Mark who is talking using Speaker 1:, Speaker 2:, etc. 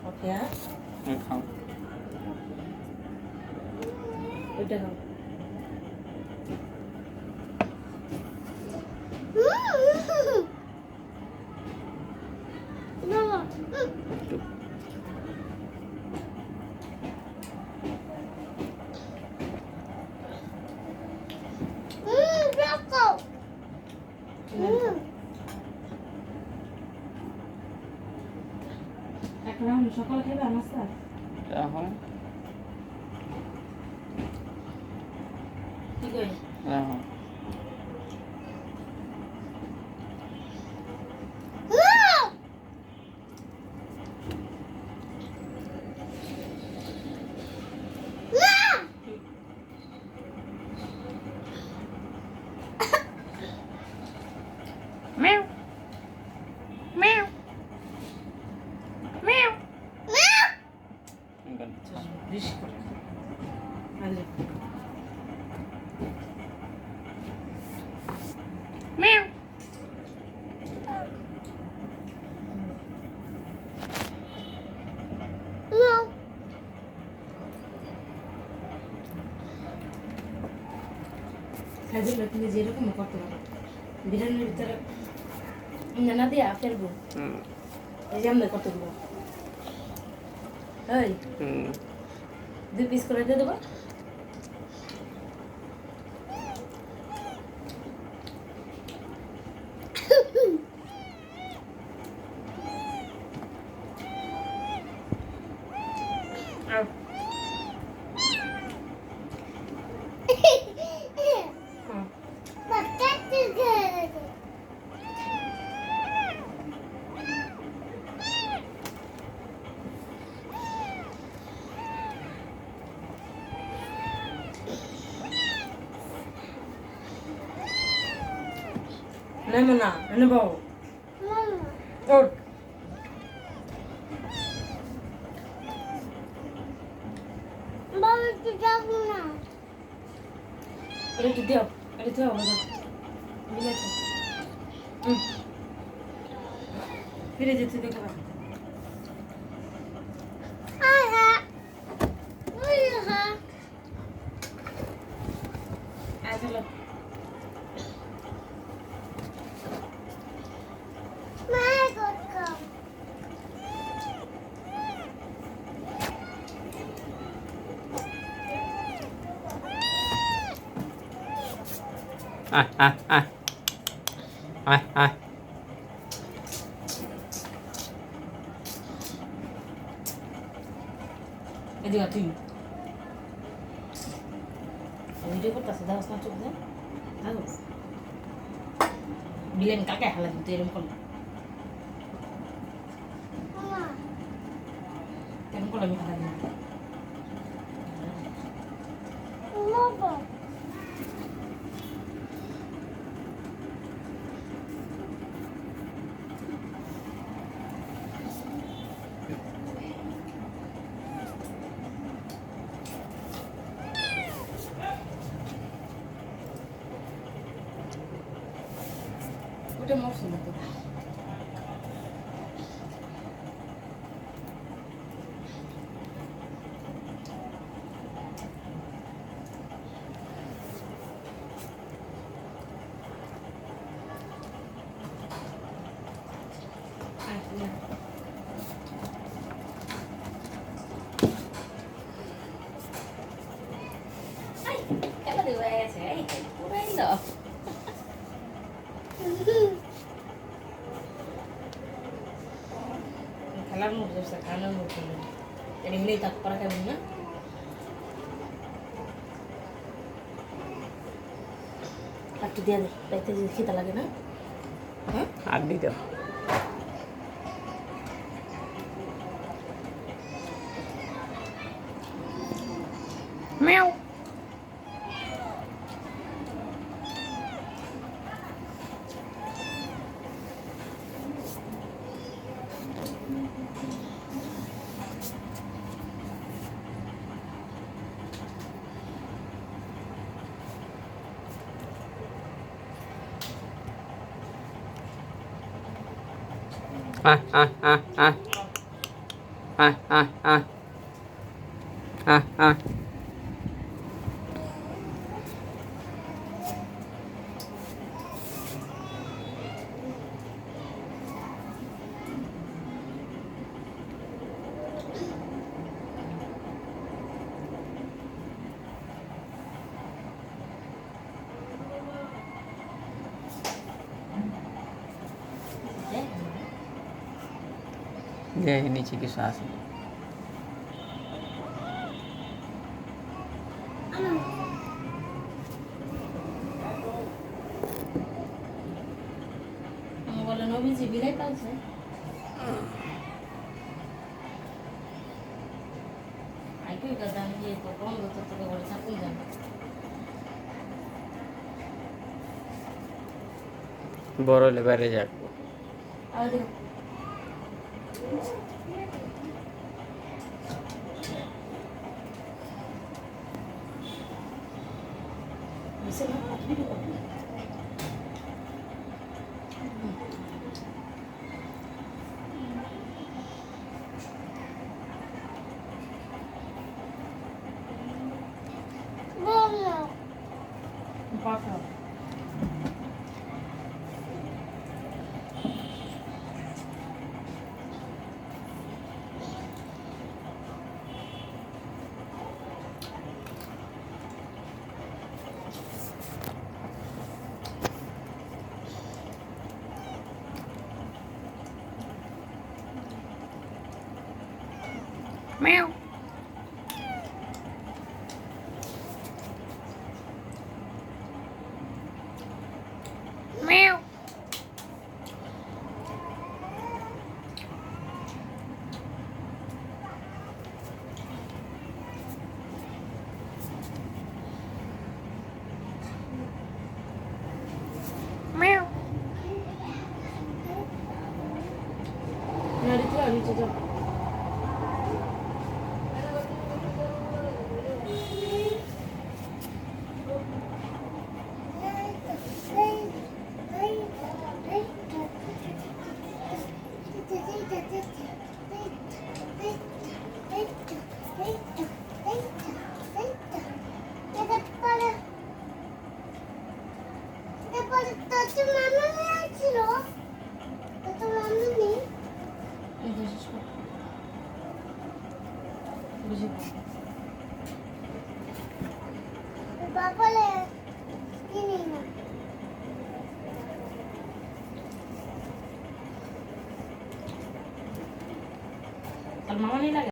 Speaker 1: ওকে
Speaker 2: খাও
Speaker 1: ওইটা খাও এখন সকালে খেবে নাস্তা
Speaker 2: এখন
Speaker 1: কি কই
Speaker 2: এখন
Speaker 3: Meow. Meow. Meow.
Speaker 1: বেশি করে আরে
Speaker 3: Meow.
Speaker 1: খাইতে তুমি যেরকম করতে পারো বিরিয়ানির ভিতরে না দিয়া ফেলবো এই যে আমরা কতগুলো এই 2 পিস করে দিয়ে দেবো নেমো না এনে বাবু ওঠ এটা একটু দিও এটা দিও বাবা বিলাইতে ফিরে যেতে দেখো চলো এদিকে তুই ভিডিও করতেছে দাও না চোখ দাও দাও বিলেন কাকে হালা কিন্তু এরকম করলাম কেন করলাম আমি হালা দিলাম ওটা মরছে না তো খেলা দিয়ে হয়ে গেছে এই পুরাই দাও খেলার মুখ যাচ্ছে খানার মুখ এটা এমনি তাক করা কেমন না একটু দিয়ে দে তাইতে খেতে লাগে না হ্যাঁ
Speaker 2: আর দিতে
Speaker 3: Meow.
Speaker 2: আয় আয় আয় আয় আয় আয় আয় আয় আয় যে নিচে কিছু আছে
Speaker 1: বলে নবীজি বিদায় পাচ্ছে আইকুই কথা আমি তো বন্ধ তো তোকে বলে থাকুন যাবে
Speaker 2: বড় হলে বাইরে যাক
Speaker 1: আর দেখো পাখা
Speaker 3: Meow. Meow. Meow.
Speaker 1: নারী তো আমি তো বুঝে
Speaker 4: বাবালে কিনি না
Speaker 1: আর মামা নেই লাগে